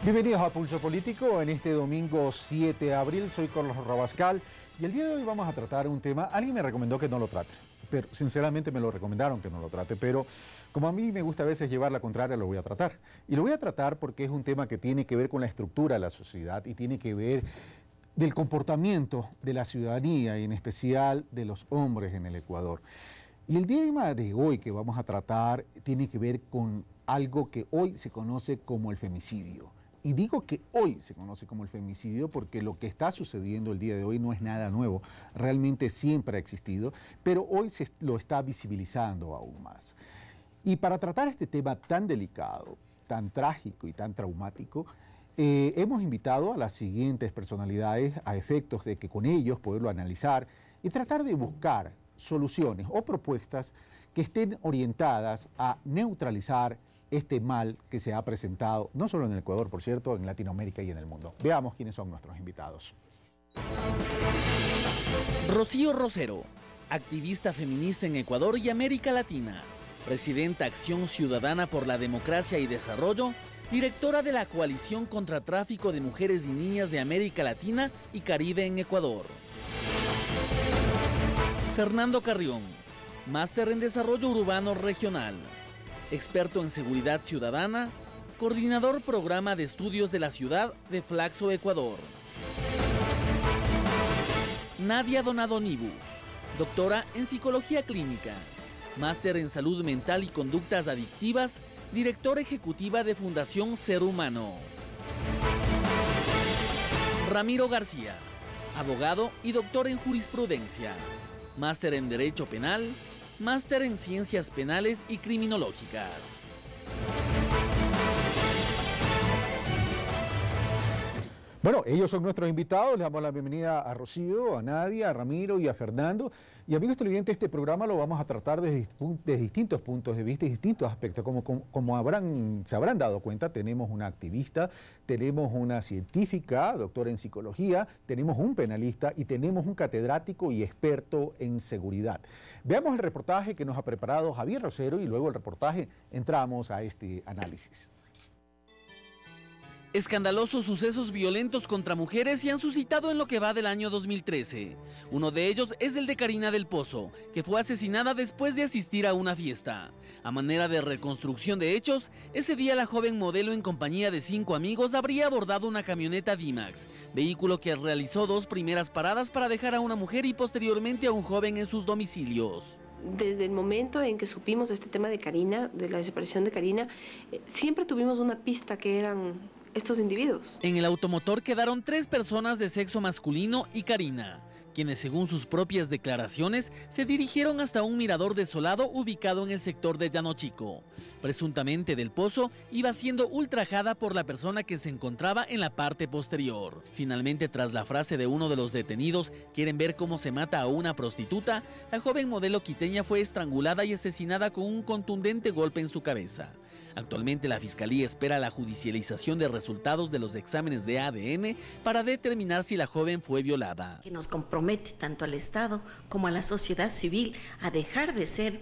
Bienvenidos a Pulso Político en este domingo 7 de abril. Soy Carlos Rabascal y el día de hoy vamos a tratar un tema. Alguien me recomendó que no lo trate, pero sinceramente me lo recomendaron que no lo trate, pero como a mí me gusta a veces llevar la contraria, lo voy a tratar. Y lo voy a tratar porque es un tema que tiene que ver con la estructura de la sociedad y tiene que ver del comportamiento de la ciudadanía y en especial de los hombres en el Ecuador. Y el tema de hoy que vamos a tratar tiene que ver con algo que hoy se conoce como el femicidio. Y digo que hoy se conoce como el femicidio porque lo que está sucediendo el día de hoy no es nada nuevo, realmente siempre ha existido, pero hoy se lo está visibilizando aún más. Y para tratar este tema tan delicado, tan trágico y tan traumático, hemos invitado a las siguientes personalidades a efectos de que con ellos poderlo analizar y tratar de buscar soluciones o propuestas que estén orientadas a neutralizar este mal que se ha presentado, no solo en el Ecuador, por cierto, en Latinoamérica y en el mundo. Veamos quiénes son nuestros invitados. Rocío Rosero, activista feminista en Ecuador y América Latina, presidenta Acción Ciudadana por la Democracia y Desarrollo, directora de la Coalición contra Tráfico de Mujeres y Niñas de América Latina y Caribe en Ecuador. Fernando Carrión, máster en Desarrollo Urbano Regional, experto en seguridad ciudadana, coordinador programa de estudios de la ciudad de Flaxo, Ecuador. Nadia Donadonibus, doctora en psicología clínica, máster en salud mental y conductas adictivas, directora ejecutiva de Fundación Ser Humano. Ramiro García, abogado y doctor en jurisprudencia, máster en Derecho Penal, máster en Ciencias Penales y Criminológicas. Bueno, ellos son nuestros invitados. Les damos la bienvenida a Rocío, a Nadia, a Ramiro y a Fernando. Y amigos televidentes, este programa lo vamos a tratar desde distintos puntos de vista y distintos aspectos. Como se habrán dado cuenta, tenemos una activista, tenemos una científica, doctora en psicología, tenemos un penalista y tenemos un catedrático y experto en seguridad. Veamos el reportaje que nos ha preparado Javier Rosero y luego el reportaje entramos a este análisis. Escandalosos sucesos violentos contra mujeres se han suscitado en lo que va del año 2013. Uno de ellos es el de Karina del Pozo, que fue asesinada después de asistir a una fiesta. A manera de reconstrucción de hechos, ese día la joven modelo en compañía de 5 amigos habría abordado una camioneta D-Max, vehículo que realizó 2 primeras paradas para dejar a una mujer y posteriormente a un joven en sus domicilios. Desde el momento en que supimos este tema de Karina, de la desaparición de Karina, siempre tuvimos una pista que eran estos individuos. En el automotor quedaron 3 personas de sexo masculino y Karina, quienes según sus propias declaraciones se dirigieron hasta un mirador desolado ubicado en el sector de Llano Chico. Presuntamente Del Pozo iba siendo ultrajada por la persona que se encontraba en la parte posterior. Finalmente, tras la frase de uno de los detenidos, ¿quieren ver cómo se mata a una prostituta?, la joven modelo quiteña fue estrangulada y asesinada con un contundente golpe en su cabeza. Actualmente la Fiscalía espera la judicialización de resultados de los exámenes de ADN para determinar si la joven fue violada. Que nos compromete tanto al Estado como a la sociedad civil a dejar de ser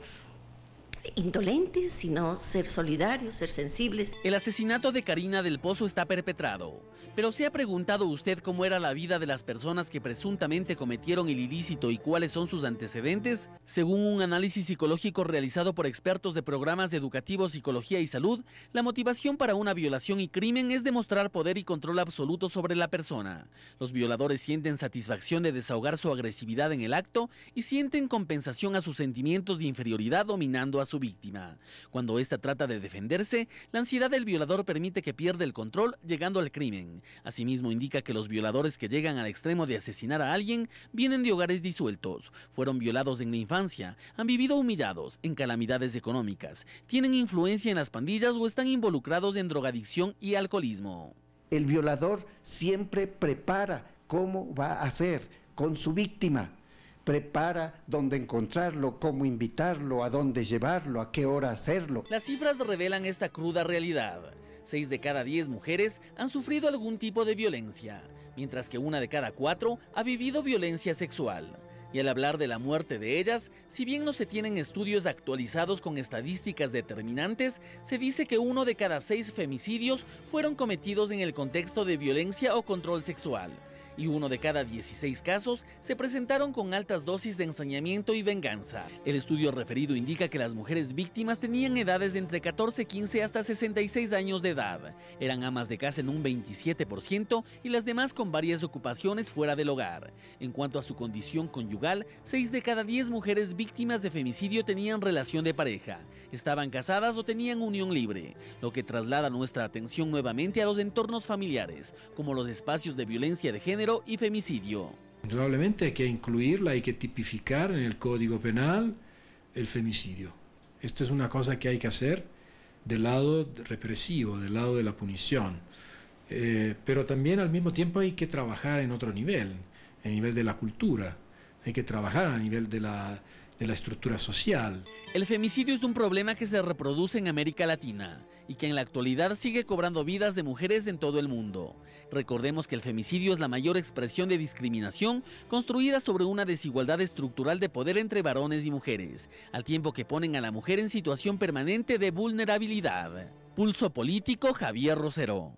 indolentes, sino ser solidarios, ser sensibles. El asesinato de Karina del Pozo está perpetrado, pero ¿se ha preguntado usted cómo era la vida de las personas que presuntamente cometieron el ilícito y cuáles son sus antecedentes? Según un análisis psicológico realizado por expertos de programas educativos, psicología y salud, la motivación para una violación y crimen es demostrar poder y control absoluto sobre la persona. Los violadores sienten satisfacción de desahogar su agresividad en el acto y sienten compensación a sus sentimientos de inferioridad dominando a su víctima. Cuando ésta trata de defenderse, la ansiedad del violador permite que pierda el control, llegando al crimen. Asimismo, indica que los violadores que llegan al extremo de asesinar a alguien vienen de hogares disueltos, fueron violados en la infancia, han vivido humillados, en calamidades económicas, tienen influencia en las pandillas o están involucrados en drogadicción y alcoholismo. El violador siempre prepara cómo va a hacer con su víctima. Prepara dónde encontrarlo, cómo invitarlo, a dónde llevarlo, a qué hora hacerlo. Las cifras revelan esta cruda realidad. 6 de cada 10 mujeres han sufrido algún tipo de violencia, mientras que 1 de cada 4 ha vivido violencia sexual. Y al hablar de la muerte de ellas, si bien no se tienen estudios actualizados con estadísticas determinantes, se dice que 1 de cada 6 femicidios fueron cometidos en el contexto de violencia o control sexual. Y 1 de cada 16 casos se presentaron con altas dosis de ensañamiento y venganza. El estudio referido indica que las mujeres víctimas tenían edades de entre 14, 15 hasta 66 años de edad. Eran amas de casa en un 27% y las demás con varias ocupaciones fuera del hogar. En cuanto a su condición conyugal, 6 de cada 10 mujeres víctimas de femicidio tenían relación de pareja, estaban casadas o tenían unión libre, lo que traslada nuestra atención nuevamente a los entornos familiares, como los espacios de violencia de género y femicidio. Indudablemente hay que incluirla, hay que tipificar en el Código Penal el femicidio. Esto es una cosa que hay que hacer del lado represivo, del lado de la punición. Pero también al mismo tiempo hay que trabajar en otro nivel, el nivel de la cultura. Hay que trabajar a nivel de la estructura social. El femicidio es un problema que se reproduce en América Latina y que en la actualidad sigue cobrando vidas de mujeres en todo el mundo. Recordemos que el femicidio es la mayor expresión de discriminación construida sobre una desigualdad estructural de poder entre varones y mujeres, al tiempo que ponen a la mujer en situación permanente de vulnerabilidad. Pulso Político, Javier Rosero.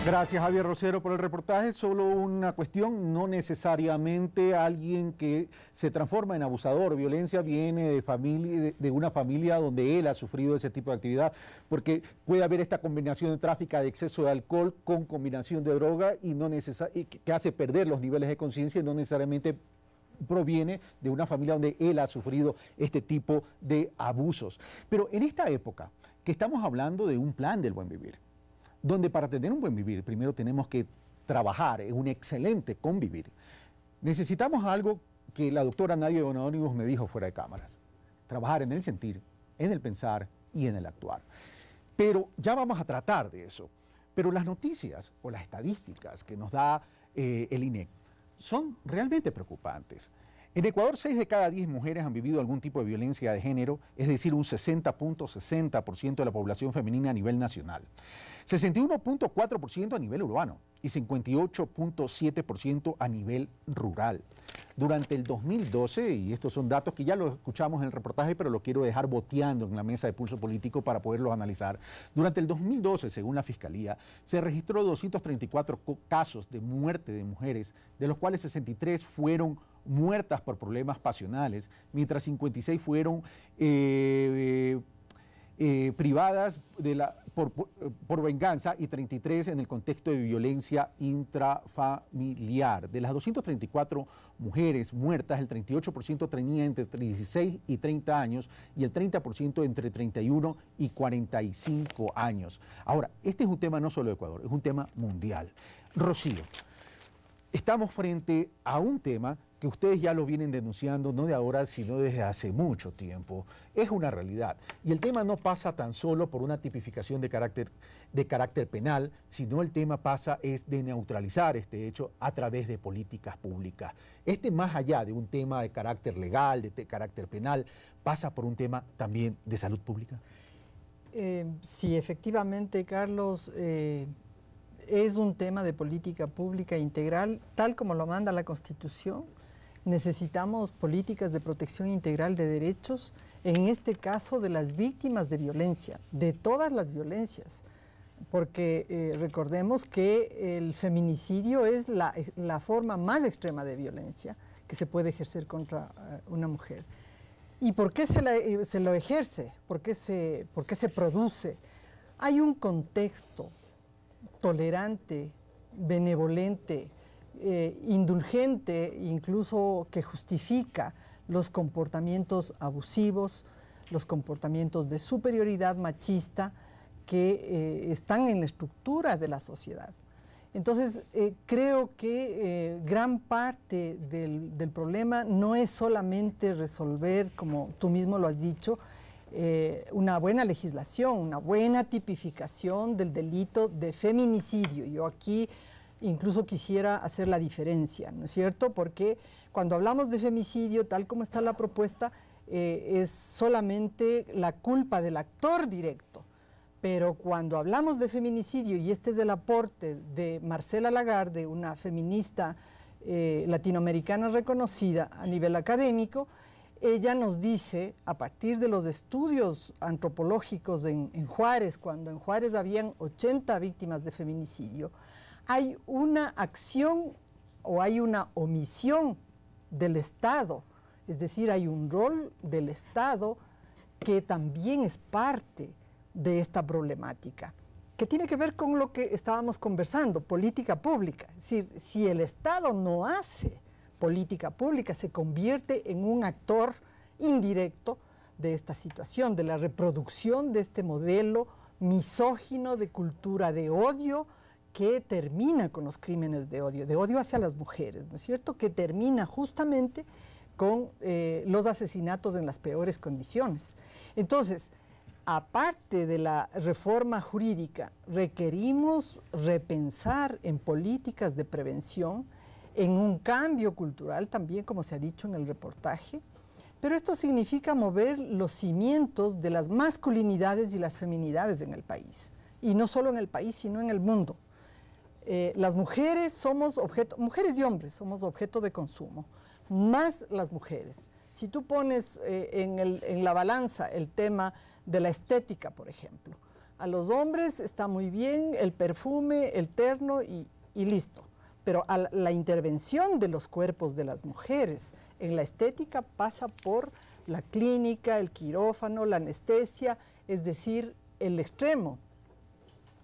Gracias, Javier Rosero, por el reportaje. Solo una cuestión: no necesariamente alguien que se transforma en abusador. Violencia viene de una familia donde él ha sufrido ese tipo de actividad, porque puede haber esta combinación de tráfico de exceso de alcohol con combinación de droga y que hace perder los niveles de conciencia y no necesariamente proviene de una familia donde él ha sufrido este tipo de abusos. Pero en esta época que estamos hablando de un plan del buen vivir, donde para tener un buen vivir primero tenemos que trabajar en un excelente convivir. Necesitamos algo que la doctora Nadia Bonadónimos me dijo fuera de cámaras: trabajar en el sentir, en el pensar y en el actuar. Pero ya vamos a tratar de eso. Pero las noticias o las estadísticas que nos da el INEC son realmente preocupantes. En Ecuador, 6 de cada 10 mujeres han vivido algún tipo de violencia de género, es decir, un 60.60% de la población femenina a nivel nacional, 61.4% a nivel urbano y 58.7% a nivel rural. Durante el 2012, y estos son datos que ya los escuchamos en el reportaje, pero lo quiero dejar boteando en la mesa de Pulso Político para poderlos analizar. Durante el 2012, según la Fiscalía, se registró 234 casos de muerte de mujeres, de los cuales 63 fueron muertas por problemas pasionales, mientras 56 fueron privadas por venganza y 33 en el contexto de violencia intrafamiliar. De las 234 mujeres muertas, el 38% tenía entre 16 y 30 años y el 30% entre 31 y 45 años. Ahora, este es un tema no solo de Ecuador, es un tema mundial. Rocío, estamos frente a un tema que ustedes ya lo vienen denunciando, no de ahora, sino desde hace mucho tiempo. Es una realidad. Y el tema no pasa tan solo por una tipificación de carácter penal, sino el tema es de neutralizar este hecho a través de políticas públicas. Más allá de un tema de carácter legal, de carácter penal, pasa por un tema también de salud pública. Sí, efectivamente, Carlos, es un tema de política pública integral, tal como lo manda la Constitución. Necesitamos políticas de protección integral de derechos, en este caso de las víctimas de violencia, de todas las violencias, porque recordemos que el feminicidio es la forma más extrema de violencia que se puede ejercer contra una mujer. ¿Y por qué se lo ejerce? ¿Por qué se produce? Hay un contexto tolerante, benevolente, indulgente, incluso que justifica los comportamientos abusivos, los comportamientos de superioridad machista que están en la estructura de la sociedad. Entonces, creo que gran parte del problema no es solamente resolver, como tú mismo lo has dicho, una buena legislación, una buena tipificación del delito de feminicidio. Yo aquí incluso quisiera hacer la diferencia, ¿no es cierto? Porque cuando hablamos de femicidio, tal como está la propuesta, es solamente la culpa del actor directo. Pero cuando hablamos de feminicidio, y este es el aporte de Marcela Lagarde, una feminista latinoamericana reconocida a nivel académico, ella nos dice, a partir de los estudios antropológicos en Juárez, cuando en Juárez habían 80 víctimas de feminicidio, hay una acción o hay una omisión del Estado, es decir, hay un rol del Estado que también es parte de esta problemática, que tiene que ver con lo que estábamos conversando, política pública. Es decir, si el Estado no hace política pública, se convierte en un actor indirecto de esta situación, de la reproducción de este modelo misógino de cultura de odio que termina con los crímenes de odio hacia las mujeres, ¿no es cierto?, que termina justamente con los asesinatos en las peores condiciones. Entonces, aparte de la reforma jurídica, requerimos repensar en políticas de prevención, en un cambio cultural también, como se ha dicho en el reportaje, pero esto significa mover los cimientos de las masculinidades y las feminidades en el país, y no solo en el país, sino en el mundo. Las mujeres somos objeto, mujeres y hombres somos objeto de consumo, más las mujeres. Si tú pones en la balanza el tema de la estética, por ejemplo, a los hombres está muy bien el perfume, el terno y listo, pero la intervención de los cuerpos de las mujeres en la estética pasa por la clínica, el quirófano, la anestesia, es decir, el extremo.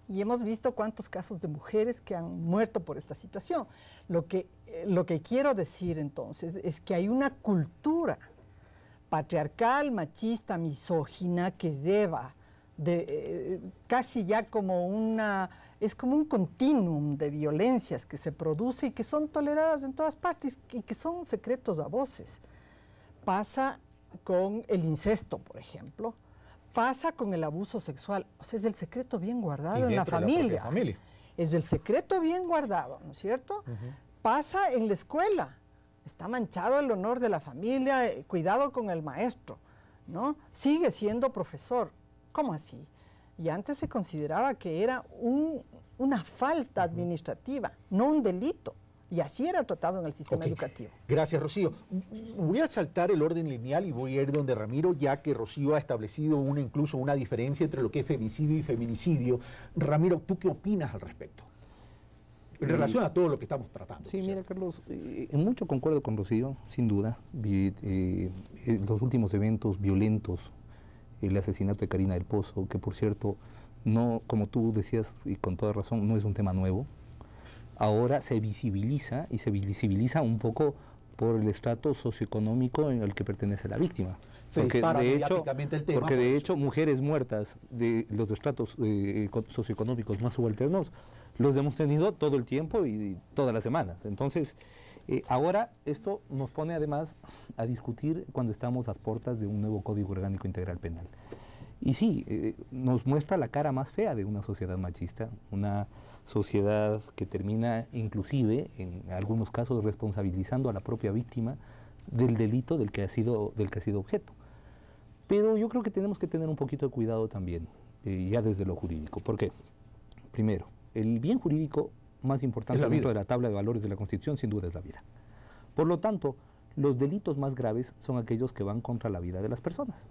Y hemos visto cuántos casos de mujeres que han muerto por esta situación. Lo que quiero decir entonces es que hay una cultura patriarcal, machista, misógina que lleva casi ya como es como un continuum de violencias que se produce y que son toleradas en todas partes y que son secretos a voces. Pasa con el incesto, por ejemplo, pasa con el abuso sexual, o sea, es el secreto bien guardado en la familia. Es el secreto bien guardado, ¿no es cierto? Pasa en la escuela, está manchado el honor de la familia, cuidado con el maestro, ¿no? Sigue siendo profesor. ¿Cómo así? Y antes se consideraba que era una falta administrativa, no un delito. Y así era tratado en el sistema educativo. Gracias, Rocío. Voy a saltar el orden lineal y voy a ir donde Ramiro, ya que Rocío ha establecido incluso una diferencia entre lo que es femicidio y feminicidio. Ramiro, ¿tú qué opinas al respecto? En relación a todo lo que estamos tratando. Sí, mira, Carlos, en mucho concuerdo con Rocío, sin duda. Los últimos eventos violentos, el asesinato de Karina del Pozo, que por cierto, no, como tú decías, y con toda razón, no es un tema nuevo. Ahora se visibiliza, y se visibiliza un poco por el estrato socioeconómico en el que pertenece la víctima. Porque de hecho mujeres muertas de los estratos socioeconómicos más subalternos los hemos tenido todo el tiempo y todas las semanas. Entonces, ahora esto nos pone además a discutir cuando estamos a puertas de un nuevo Código Orgánico Integral Penal. Y sí, nos muestra la cara más fea de una sociedad machista, una sociedad que termina inclusive, en algunos casos, responsabilizando a la propia víctima del delito del que ha sido objeto. Pero yo creo que tenemos que tener un poquito de cuidado también, ya desde lo jurídico. ¿Por qué? Primero, el bien jurídico más importante dentro de la tabla de valores de la Constitución, sin duda, es la vida. Por lo tanto, los delitos más graves son aquellos que van contra la vida de las personas.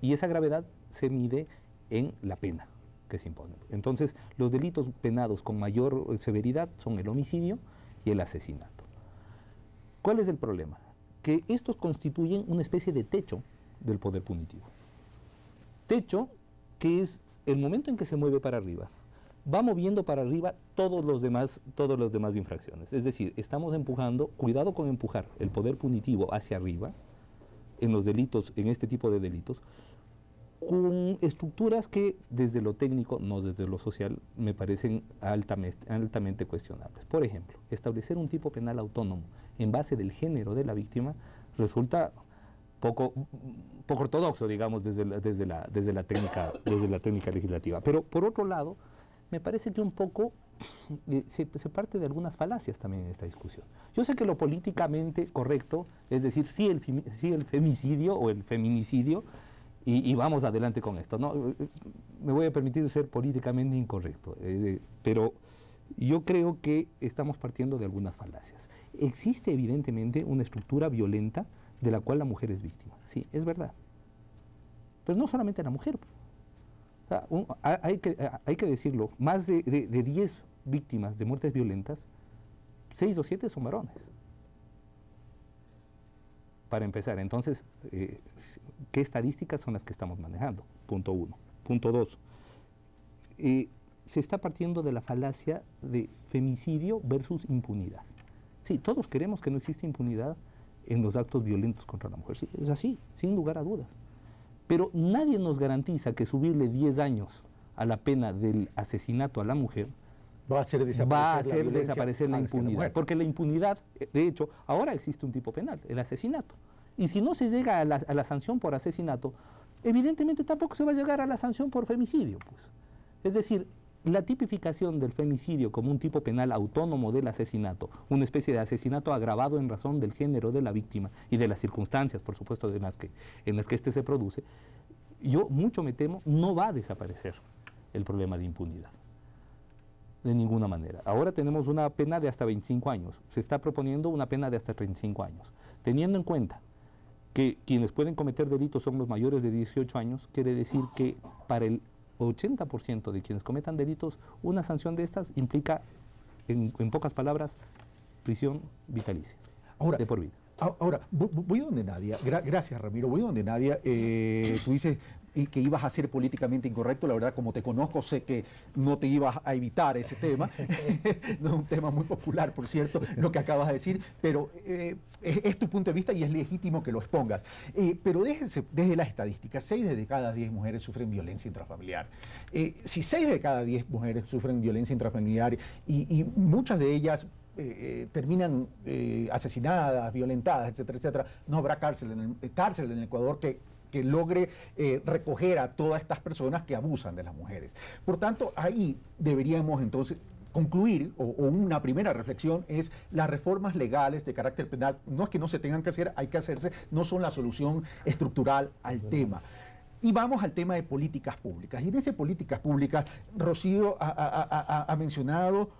Y esa gravedad se mide en la pena que se impone. Entonces, los delitos penados con mayor severidad son el homicidio y el asesinato. ¿Cuál es el problema? Que estos constituyen una especie de techo del poder punitivo. Techo que es el momento en que se mueve para arriba, va moviendo para arriba todos los demás infracciones. Es decir, estamos empujando, cuidado con empujar el poder punitivo hacia arriba en los delitos, en este tipo de delitos, con estructuras que desde lo técnico, no desde lo social, me parecen altamente cuestionables. Por ejemplo, establecer un tipo penal autónomo en base del género de la víctima resulta poco ortodoxo, digamos, desde la técnica legislativa. Pero por otro lado, me parece que un poco se parte de algunas falacias también en esta discusión. Yo sé que lo políticamente correcto es decir sí el femicidio o el feminicidio y vamos adelante con esto. No, me voy a permitir ser políticamente incorrecto, pero Yo creo que estamos partiendo de algunas falacias. Existe evidentemente una estructura violenta de la cual la mujer es víctima. Sí, es verdad. Pero no solamente la mujer. O sea, hay que decirlo, más de 10 víctimas de muertes violentas, 6 o 7 son varones. Para empezar, entonces, ¿qué estadísticas son las que estamos manejando? Punto 1. Punto 2. Se está partiendo de la falacia de femicidio versus impunidad. Sí, todos queremos que no exista impunidad en los actos violentos contra la mujer. Sí, es así, sin lugar a dudas. Pero nadie nos garantiza que subirle 10 años a la pena del asesinato a la mujer va a hacer desaparecer la impunidad. Porque la impunidad, de hecho, ahora existe un tipo penal, el asesinato. Y si no se llega a la sanción por asesinato, evidentemente tampoco se va a llegar a la sanción por femicidio, pues. Es decir, la tipificación del femicidio como un tipo penal autónomo del asesinato, una especie de asesinato agravado en razón del género de la víctima y de las circunstancias, por supuesto, en las que éste se produce, yo mucho me temo, no va a desaparecer el problema de impunidad. De ninguna manera. Ahora tenemos una pena de hasta 25 años. Se está proponiendo una pena de hasta 35 años. Teniendo en cuenta que quienes pueden cometer delitos son los mayores de 18 años, quiere decir que para el 80% de quienes cometan delitos, una sanción de estas implica, en pocas palabras, prisión vitalicia, de por vida. Ahora, voy donde Nadia. Gracias, Ramiro. Voy donde Nadia. Tú dices que ibas a ser políticamente incorrecto. La verdad, como te conozco, sé que no te ibas a evitar ese tema. No es un tema muy popular, por cierto, lo que acabas de decir, pero es tu punto de vista y es legítimo que lo expongas. Pero desde las estadísticas, 6 de cada 10 mujeres sufren violencia intrafamiliar. Si 6 de cada 10 mujeres sufren violencia intrafamiliar y muchas de ellas terminan asesinadas, violentadas, etcétera, etcétera, no habrá cárcel en el Ecuador que logre recoger a todas estas personas que abusan de las mujeres. Por tanto, ahí deberíamos entonces concluir, o una primera reflexión es las reformas legales de carácter penal, no es que no se tengan que hacer, hay que hacerse, no son la solución estructural al tema. Y vamos al tema de políticas públicas. Y en esas políticas públicas, Rocío ha mencionado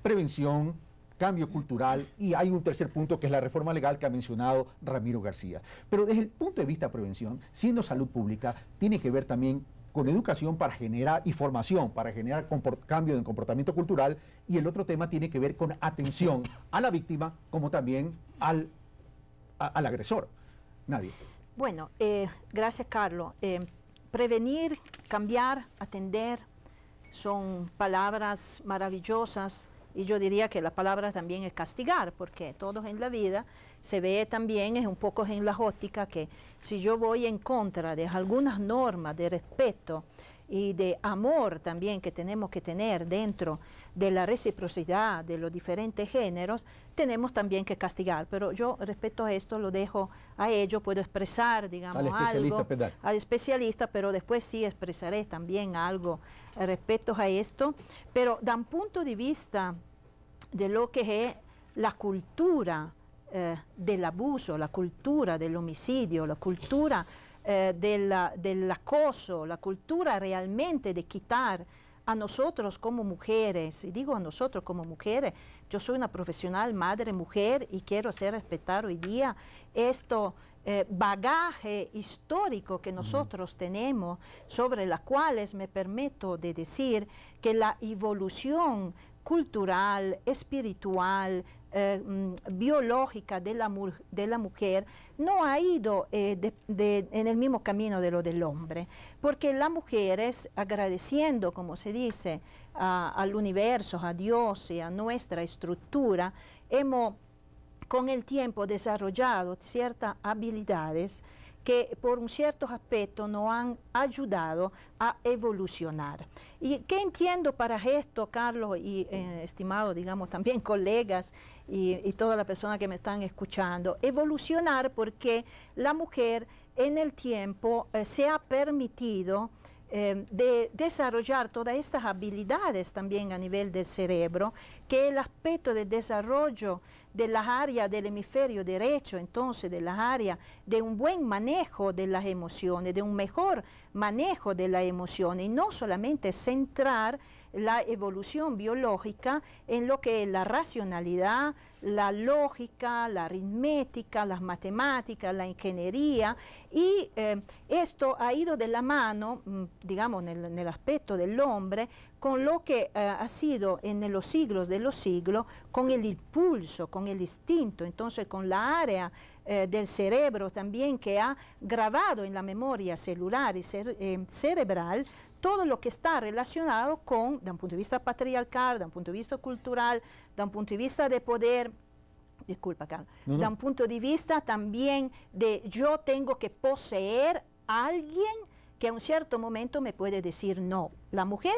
prevención, cambio cultural, y hay un tercer punto que es la reforma legal que ha mencionado Ramiro García. Pero desde el punto de vista de prevención, siendo salud pública, tiene que ver también con educación para generar y formación, para generar cambio en comportamiento cultural, y el otro tema tiene que ver con atención a la víctima como también al agresor. Nadie. Bueno, gracias, Carlos. Prevenir, cambiar, atender son palabras maravillosas, y yo diría que la palabra también es castigar, porque todos en la vida se ve también, es un poco en la óptica, que si yo voy en contra de algunas normas de respeto y de amor también que tenemos que tener dentro de la reciprocidad de los diferentes géneros, tenemos también que castigar. Pero yo respecto a esto lo dejo a ellos, puedo expresar, digamos, algo al especialista, pero después sí expresaré también algo respecto a esto. Pero da un punto de vista de lo que es la cultura del abuso, la cultura del homicidio, la cultura del acoso, la cultura realmente de quitar a nosotros como mujeres, y digo a nosotros como mujeres, yo soy una profesional, madre, mujer, y quiero hacer respetar hoy día esto bagaje histórico que nosotros tenemos, sobre las cuales me permito de decir que la evolución cultural, espiritual, biológica de la mujer no ha ido en el mismo camino de lo del hombre, porque las mujeres, agradeciendo, como se dice, al universo, a Dios y a nuestra estructura, hemos con el tiempo desarrollado ciertas habilidades que por un cierto aspecto nos han ayudado a evolucionar. ¿Y qué entiendo para esto, Carlos, y estimado, digamos, también colegas y todas las personas que me están escuchando? Evolucionar porque la mujer en el tiempo se ha permitido de desarrollar todas estas habilidades también a nivel del cerebro, que el aspecto de desarrollo de las áreas del hemisferio derecho, entonces de las áreas de un buen manejo de las emociones, de un mejor manejo de las emociones, y no solamente centrar la evolución biológica en lo que es la racionalidad, la lógica, la aritmética, las matemáticas, la ingeniería, y esto ha ido de la mano, digamos, en el aspecto del hombre, con lo que ha sido en los siglos de los siglos, con el impulso, con el instinto, entonces con la área del cerebro también que ha grabado en la memoria celular y cerebral todo lo que está relacionado con, de un punto de vista patriarcal, de un punto de vista cultural, de un punto de vista de poder, disculpa, Carlos, de un punto de vista también de yo tengo que poseer a alguien que a un cierto momento me puede decir no. La mujer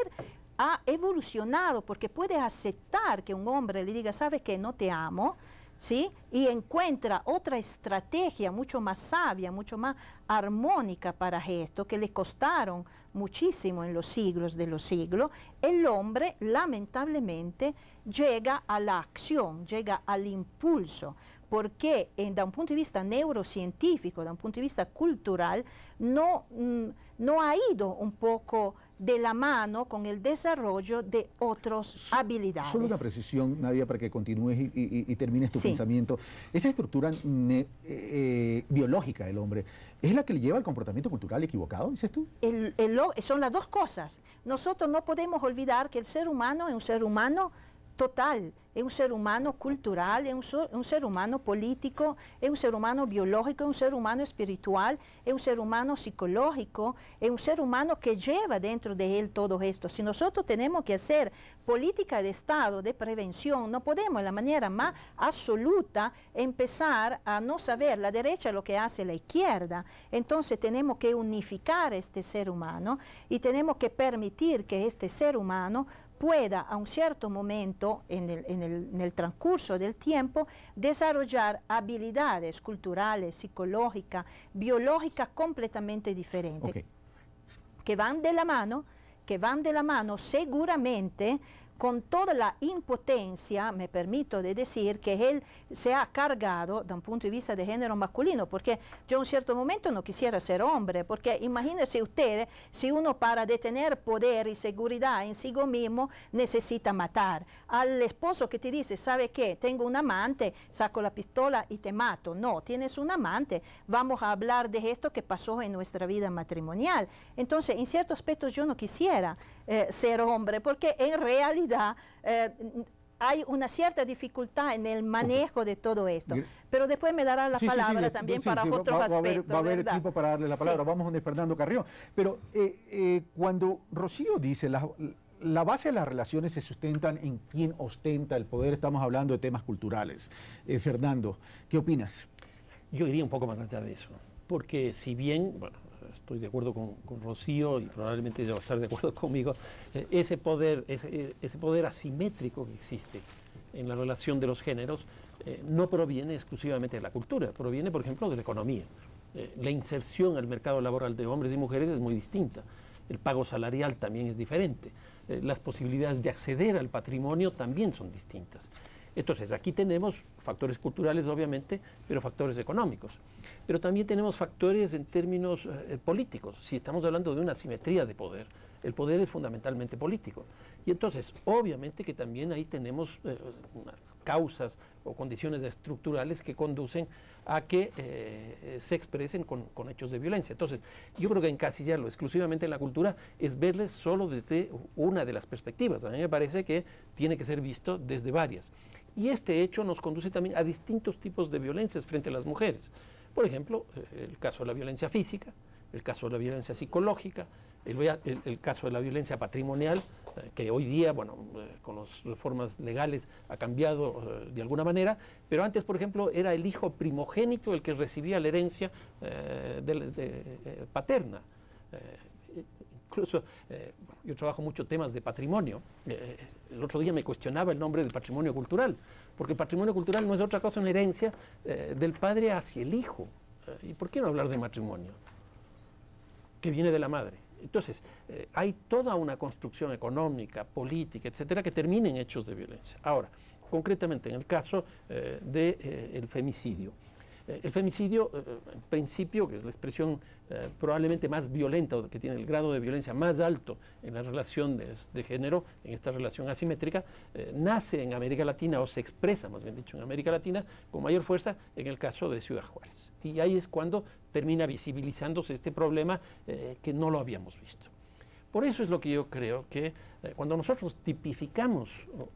ha evolucionado porque puede aceptar que un hombre le diga, ¿sabe qué? No te amo, ¿sí? Y encuentra otra estrategia mucho más sabia, mucho más armónica para esto, que le costaron muchísimo en los siglos de los siglos. El hombre, lamentablemente, llega a la acción, llega al impulso, porque da un punto de vista neurocientífico, da un punto de vista cultural, no ha ido un poco de la mano con el desarrollo de otras habilidades. Solo una precisión, Nadia, para que continúes y termines tu pensamiento. Esa estructura biológica del hombre, ¿es la que le lleva al comportamiento cultural equivocado, dices tú? Son las dos cosas. Nosotros no podemos olvidar que el ser humano es un ser humano total, es un ser humano cultural, es un ser humano político, es un ser humano biológico, es un ser humano espiritual, es un ser humano psicológico, es un ser humano que lleva dentro de él todo esto. Si nosotros tenemos que hacer política de Estado, de prevención, no podemos de la manera más absoluta empezar a no saber la derecha lo que hace la izquierda. Entonces tenemos que unificar este ser humano y tenemos que permitir que este ser humano pueda a un cierto momento en el transcurso del tiempo desarrollar habilidades culturales, psicológicas, biológicas completamente diferentes, que van de la mano seguramente con toda la impotencia, me permito de decir, que él se ha cargado de un punto de vista de género masculino, porque yo en un cierto momento no quisiera ser hombre, porque imagínense ustedes, si uno para de tener poder y seguridad en sí mismo necesita matar. Al esposo que te dice, ¿sabe qué? Tengo un amante, saco la pistola y te mato. No, tienes un amante, vamos a hablar de esto que pasó en nuestra vida matrimonial. Entonces, en ciertos aspectos yo no quisiera ser hombre, porque en realidad hay una cierta dificultad en el manejo de todo esto. Pero después me dará la palabra también para otros aspectos. Va a haber tiempo para darle la palabra. Vamos donde Fernando Carrión. Pero cuando Rocío dice la base de las relaciones se sustentan en quien ostenta el poder, estamos hablando de temas culturales. Fernando, ¿qué opinas? Yo iría un poco más allá de eso, porque si bien, bueno, estoy de acuerdo con Rocío y probablemente ella va a estar de acuerdo conmigo, ese poder asimétrico que existe en la relación de los géneros no proviene exclusivamente de la cultura, proviene, por ejemplo, de la economía. La inserción al mercado laboral de hombres y mujeres es muy distinta, el pago salarial también es diferente, las posibilidades de acceder al patrimonio también son distintas. Entonces, aquí tenemos factores culturales, obviamente, pero factores económicos. Pero también tenemos factores en términos políticos. Si estamos hablando de una asimetría de poder, el poder es fundamentalmente político. Y entonces, obviamente que también ahí tenemos unas causas o condiciones estructurales que conducen a que se expresen con hechos de violencia. Entonces, yo creo que encasillarlo exclusivamente en la cultura es verle solo desde una de las perspectivas. A mí me parece que tiene que ser visto desde varias. Y este hecho nos conduce también a distintos tipos de violencias frente a las mujeres. Por ejemplo, el caso de la violencia física, el caso de la violencia psicológica, el caso de la violencia patrimonial, que hoy día, bueno, con las reformas legales ha cambiado de alguna manera, pero antes, por ejemplo, era el hijo primogénito el que recibía la herencia paterna. Incluso, yo trabajo mucho temas de patrimonio. El otro día me cuestionaba el nombre de patrimonio cultural, porque el patrimonio cultural no es otra cosa, una herencia del padre hacia el hijo. ¿Y por qué no hablar de matrimonio? Que viene de la madre. Entonces, hay toda una construcción económica, política, etcétera, que termina en hechos de violencia. Ahora, concretamente en el caso del femicidio. El femicidio, en principio, que es la expresión probablemente más violenta, o que tiene el grado de violencia más alto en las relaciones de género, en esta relación asimétrica, nace en América Latina, o se expresa, más bien dicho, en América Latina, con mayor fuerza en el caso de Ciudad Juárez. Y ahí es cuando termina visibilizándose este problema que no lo habíamos visto. Por eso es lo que yo creo que cuando nosotros tipificamos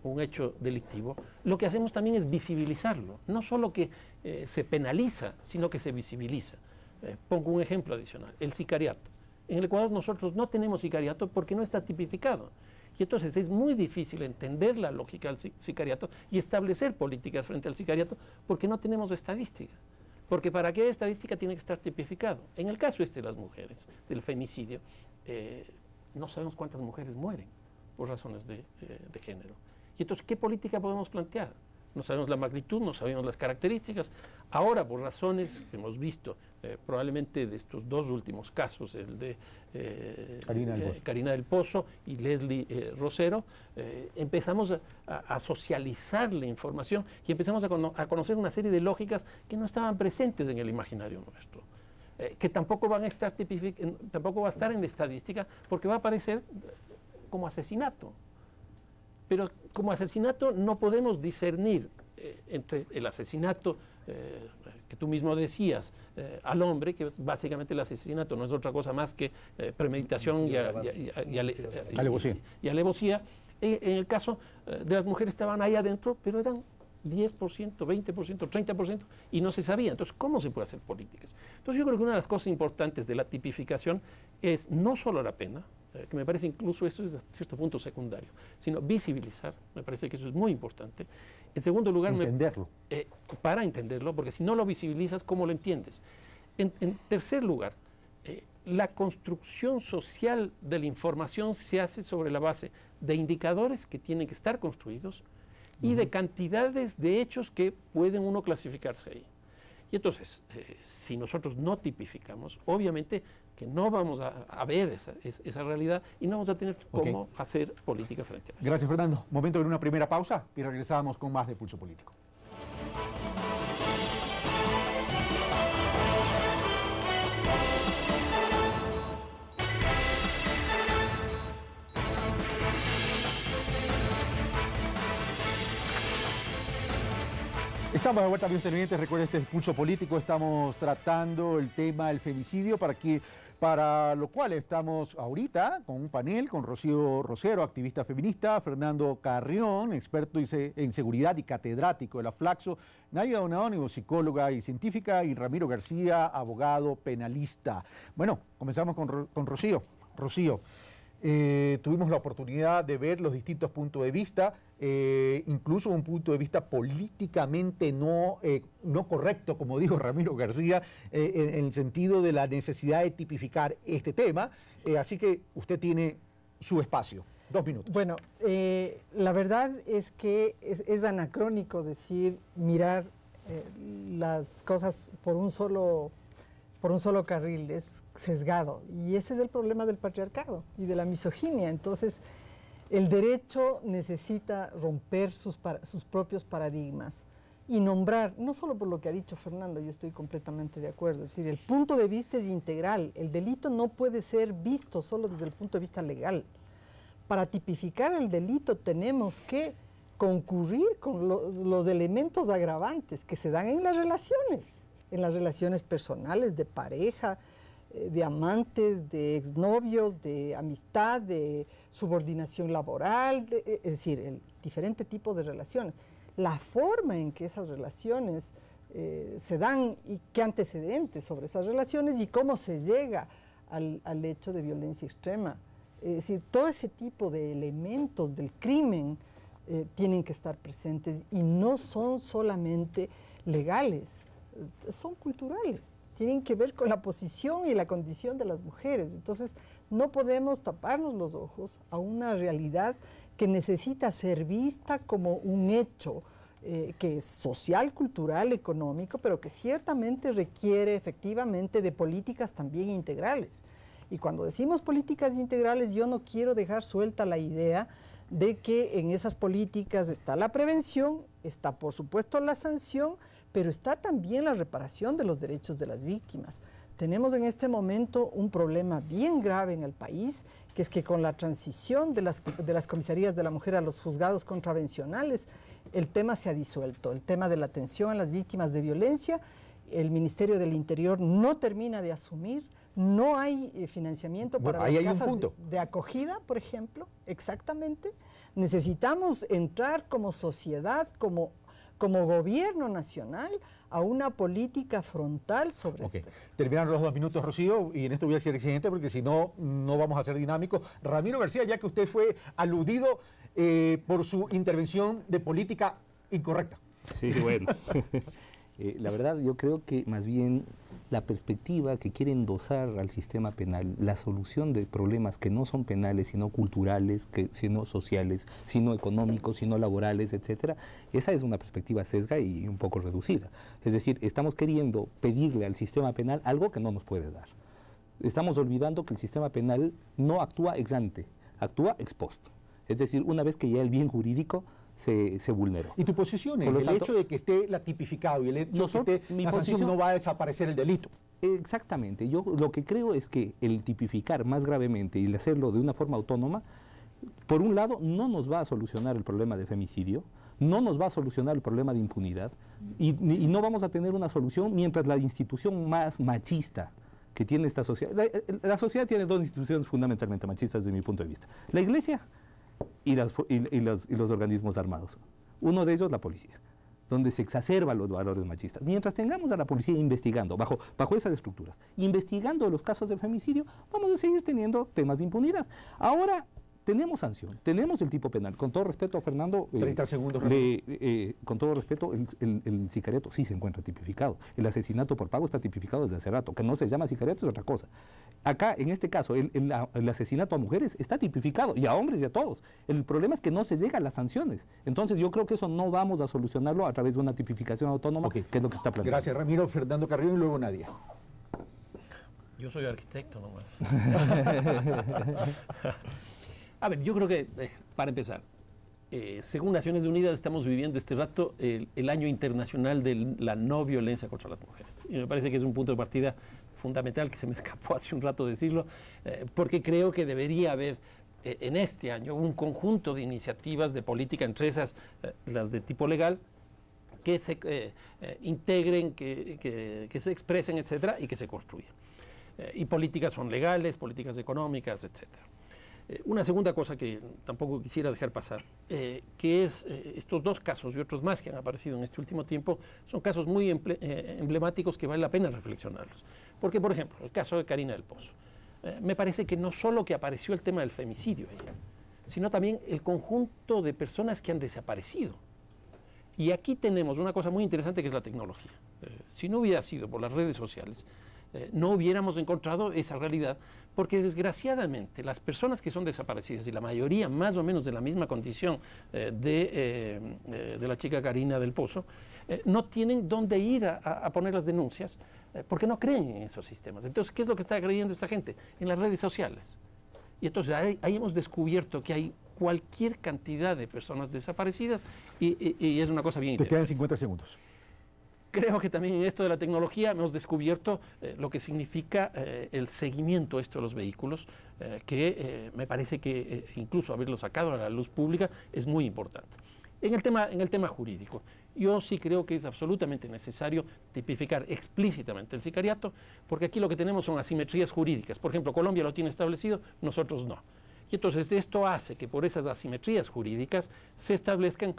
un hecho delictivo, lo que hacemos también es visibilizarlo. No solo que se penaliza, sino que se visibiliza. Pongo un ejemplo adicional, el sicariato. En el Ecuador nosotros no tenemos sicariato porque no está tipificado. Y entonces es muy difícil entender la lógica del sicariato y establecer políticas frente al sicariato porque no tenemos estadística. Porque para qué estadística tiene que estar tipificado. En el caso de las mujeres, del femicidio, no sabemos cuántas mujeres mueren por razones de género. Y entonces, ¿qué política podemos plantear? No sabemos la magnitud, no sabemos las características. Ahora, por razones que hemos visto, probablemente de estos dos últimos casos, el de Karina del Pozo y Leslie Rosero, empezamos a socializar la información y empezamos a conocer una serie de lógicas que no estaban presentes en el imaginario nuestro. Que tampoco van a estar tampoco va a estar en la estadística porque va a aparecer como asesinato. Pero como asesinato no podemos discernir entre el asesinato que tú mismo decías al hombre, que básicamente el asesinato no es otra cosa más que premeditación y alevosía. En el caso de las mujeres estaban ahí adentro, pero eran 10%, 20%, 30% y no se sabía. Entonces, ¿cómo se puede hacer políticas? Entonces, yo creo que una de las cosas importantes de la tipificación es no solo la pena, que me parece incluso eso es a cierto punto secundario, sino visibilizar, me parece que eso es muy importante. En segundo lugar, entenderlo. Para entenderlo, porque si no lo visibilizas, ¿cómo lo entiendes? En tercer lugar, la construcción social de la información se hace sobre la base de indicadores que tienen que estar construidos y de cantidades de hechos que pueden uno clasificarse ahí. Y entonces, si nosotros no tipificamos, obviamente que no vamos a ver esa realidad y no vamos a tener cómo hacer política frente a eso. Gracias, Fernando. Momento de una primera pausa y regresamos con más de Pulso Político. Estamos de vuelta, amigos televidentes. Recuerden, este es Pulso Político. Estamos tratando el tema del femicidio, para lo cual estamos ahorita con un panel con Rocío Rosero, activista feminista, Fernando Carrión, experto en seguridad y catedrático de la Flaxo, Nadia Donadoni, psicóloga y científica, y Ramiro García, abogado penalista. Bueno, comenzamos con Rocío. Rocío, tuvimos la oportunidad de ver los distintos puntos de vista, incluso un punto de vista políticamente no correcto, como dijo Ramiro García, en el sentido de la necesidad de tipificar este tema. Así que usted tiene su espacio. 2 minutos. Bueno, la verdad es que es anacrónico mirar las cosas por un solo carril, es sesgado. Y ese es el problema del patriarcado y de la misoginia. Entonces, el derecho necesita romper sus propios paradigmas y nombrar, no solo por lo que ha dicho Fernando, yo estoy completamente de acuerdo, es decir, el punto de vista es integral. El delito no puede ser visto solo desde el punto de vista legal. Para tipificar el delito tenemos que concurrir con los elementos agravantes que se dan en las relaciones personales, de pareja, de amantes, de exnovios, de amistad, de subordinación laboral, es decir, el diferente tipo de relaciones. La forma en que esas relaciones se dan y qué antecedentes sobre esas relaciones y cómo se llega al hecho de violencia extrema. Es decir, todo ese tipo de elementos del crimen tienen que estar presentes y no son solamente legales, son culturales. Tienen que ver con la posición y la condición de las mujeres. Entonces, no podemos taparnos los ojos a una realidad que necesita ser vista como un hecho que es social, cultural, económico, pero que ciertamente requiere efectivamente de políticas también integrales. Y cuando decimos políticas integrales, yo no quiero dejar suelta la idea de que en esas políticas está la prevención, está por supuesto la sanción, pero está también la reparación de los derechos de las víctimas. Tenemos en este momento un problema bien grave en el país, que es que con la transición de las comisarías de la mujer a los juzgados contravencionales, el tema se ha disuelto. El tema de la atención a las víctimas de violencia, el Ministerio del Interior no termina de asumir, no hay financiamiento para las casas de acogida, por ejemplo, exactamente. Necesitamos entrar como sociedad, como gobierno nacional, a una política frontal sobre esto. Terminaron los 2 minutos, Rocío, y en esto voy a ser exigente porque si no, no vamos a ser dinámicos. Ramiro García, ya que usted fue aludido por su intervención de política incorrecta. Sí, bueno. La verdad, yo creo que más bien la perspectiva que quiere endosar al sistema penal, la solución de problemas que no son penales, sino culturales, sino sociales, sino económicos, sino laborales, etcétera, esa es una perspectiva sesga y un poco reducida. Es decir, estamos queriendo pedirle al sistema penal algo que no nos puede dar. Estamos olvidando que el sistema penal no actúa ex ante, actúa ex post. Es decir, una vez que ya el bien jurídico se vulneró. ¿Y tu posición es el hecho de que esté la tipificado y el hecho de que esté la sanción no va a desaparecer el delito? Exactamente. Yo lo que creo es que el tipificar más gravemente y el hacerlo de una forma autónoma, por un lado, no nos va a solucionar el problema de femicidio, no nos va a solucionar el problema de impunidad y no vamos a tener una solución mientras la institución más machista que tiene esta sociedad. La sociedad tiene 2 instituciones fundamentalmente machistas desde mi punto de vista. La Iglesia y los organismos armados. Uno de ellos, la policía, donde se exacerban los valores machistas. Mientras tengamos a la policía investigando, bajo esas estructuras, investigando los casos de femicidio, vamos a seguir teniendo temas de impunidad. Ahora tenemos sanción, tenemos el tipo penal. Con todo respeto a Fernando, 30 segundos. Con todo respeto, el sicariato sí se encuentra tipificado. El asesinato por pago está tipificado desde hace rato. Que no se llama sicariato es otra cosa. Acá, en este caso, el asesinato a mujeres está tipificado, y a hombres y a todos. El problema es que no se llega a las sanciones. Entonces yo creo que eso no vamos a solucionarlo a través de una tipificación autónoma, que es lo que se está planteando. Gracias, Ramiro. Fernando Carrillo y luego Nadia. Yo soy arquitecto nomás. A ver, yo creo que, para empezar, según Naciones Unidas estamos viviendo este rato el año internacional de la no violencia contra las mujeres. Y me parece que es un punto de partida fundamental, que se me escapó hace un rato decirlo, porque creo que debería haber en este año un conjunto de iniciativas de política, entre esas las de tipo legal, que se integren, que se expresen, etcétera, y que se construyan. Y políticas son legales, políticas económicas, etcétera. Una segunda cosa que tampoco quisiera dejar pasar, que es estos 2 casos y otros más que han aparecido en este último tiempo, son casos muy emblemáticos que vale la pena reflexionarlos. Porque, por ejemplo, el caso de Karina del Pozo. Me parece que no solo que apareció el tema del femicidio ahí, sino también el conjunto de personas que han desaparecido. Y aquí tenemos una cosa muy interesante que es la tecnología. Si no hubiera sido por las redes sociales, no hubiéramos encontrado esa realidad, porque desgraciadamente las personas que son desaparecidas, y la mayoría más o menos de la misma condición de la chica Karina del Pozo, no tienen dónde ir a poner las denuncias, porque no creen en esos sistemas. Entonces, ¿qué es lo que está creyendo esta gente? En las redes sociales. Y entonces ahí hemos descubierto que hay cualquier cantidad de personas desaparecidas y es una cosa bien interesante. Te quedan 50 segundos. Creo que también en esto de la tecnología hemos descubierto lo que significa el seguimiento de los vehículos, que me parece que incluso haberlo sacado a la luz pública es muy importante. En el tema jurídico, yo sí creo que es absolutamente necesario tipificar explícitamente el sicariato, porque aquí lo que tenemos son asimetrías jurídicas. Por ejemplo, Colombia lo tiene establecido, nosotros no. Y entonces esto hace que por esas asimetrías jurídicas se establezcan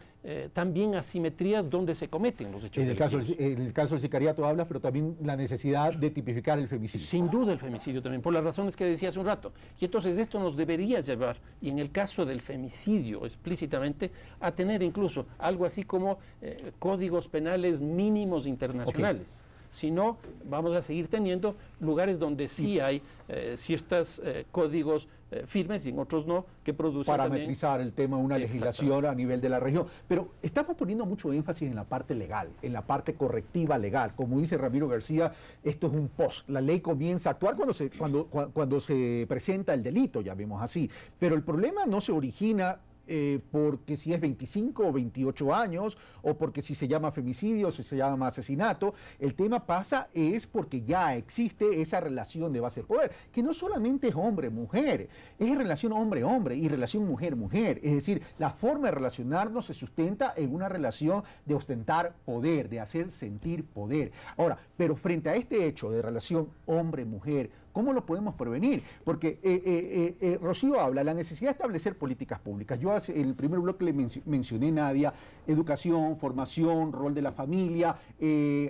también asimetrías donde se cometen los hechos delictivos. En el caso del sicariato hablas, pero también la necesidad de tipificar el femicidio. Sin duda el femicidio también, por las razones que decía hace un rato. Y entonces esto nos debería llevar, y en el caso del femicidio explícitamente, a tener incluso algo así como códigos penales mínimos internacionales. Si no, vamos a seguir teniendo lugares donde sí hay ciertos códigos firmes y en otros no, que producen parametrizar también el tema, una legislación a nivel de la región. Pero estamos poniendo mucho énfasis en la parte legal, en la parte correctiva legal. Como dice Ramiro García, esto es un post. La ley comienza a actuar cuando se presenta el delito, ya vemos así. Pero el problema no se origina porque si es 25 o 28 años, o porque si se llama femicidio, si se llama asesinato. El tema pasa es porque ya existe esa relación de base de poder, que no solamente es hombre-mujer, es relación hombre-hombre y relación mujer-mujer. Es decir, la forma de relacionarnos se sustenta en una relación de ostentar poder, de hacer sentir poder. Ahora, pero frente a este hecho de relación hombre-mujer, ¿cómo lo podemos prevenir? Porque Rocío habla de la necesidad de establecer políticas públicas. Yo en el primer bloque le mencioné, Nadia, educación, formación, rol de la familia,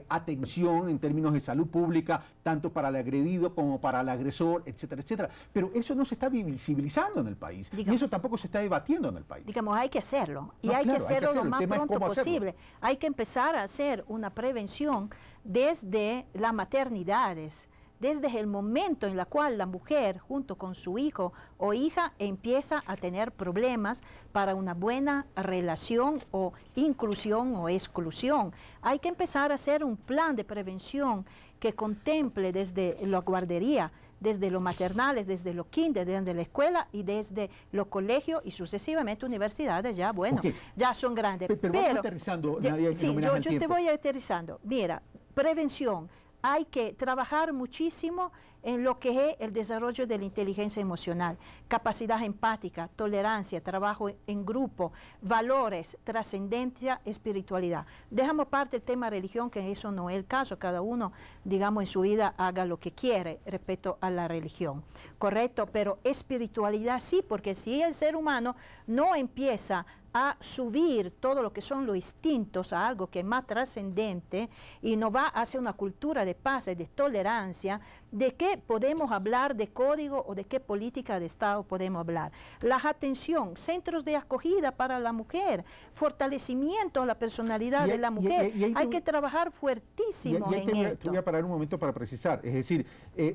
atención en términos de salud pública, tanto para el agredido como para el agresor, etcétera, etcétera. Pero eso no se está visibilizando en el país, y eso tampoco se está debatiendo en el país. Digamos, hay que hacerlo, y hay que hacerlo lo más pronto posible. Hay que empezar a hacer una prevención desde las maternidades, desde el momento en el cual la mujer, junto con su hijo o hija, empieza a tener problemas para una buena relación o inclusión o exclusión. Hay que empezar a hacer un plan de prevención que contemple desde la guardería, desde los maternales, desde los kinder, desde la escuela y desde los colegios y sucesivamente universidades, ya bueno, ya son grandes. Pero vamos aterrizando, Nadia, sí, yo te voy aterrizando. Mira, prevención. Hay que trabajar muchísimo en lo que es el desarrollo de la inteligencia emocional, capacidad empática, tolerancia, trabajo en grupo, valores, trascendencia, espiritualidad. Dejamos aparte el tema religión, que eso no es el caso, cada uno, digamos, en su vida haga lo que quiere respecto a la religión, ¿correcto? Pero espiritualidad sí, porque si el ser humano no empieza a subir todo lo que son los instintos a algo que es más trascendente y nos va hacia una cultura de paz y de tolerancia, ¿de qué podemos hablar de código o de qué política de Estado podemos hablar? La atención, centros de acogida para la mujer, fortalecimiento a la personalidad de la mujer. Hay que trabajar fuertísimo en esto. Te voy a parar un momento para precisar. Es decir,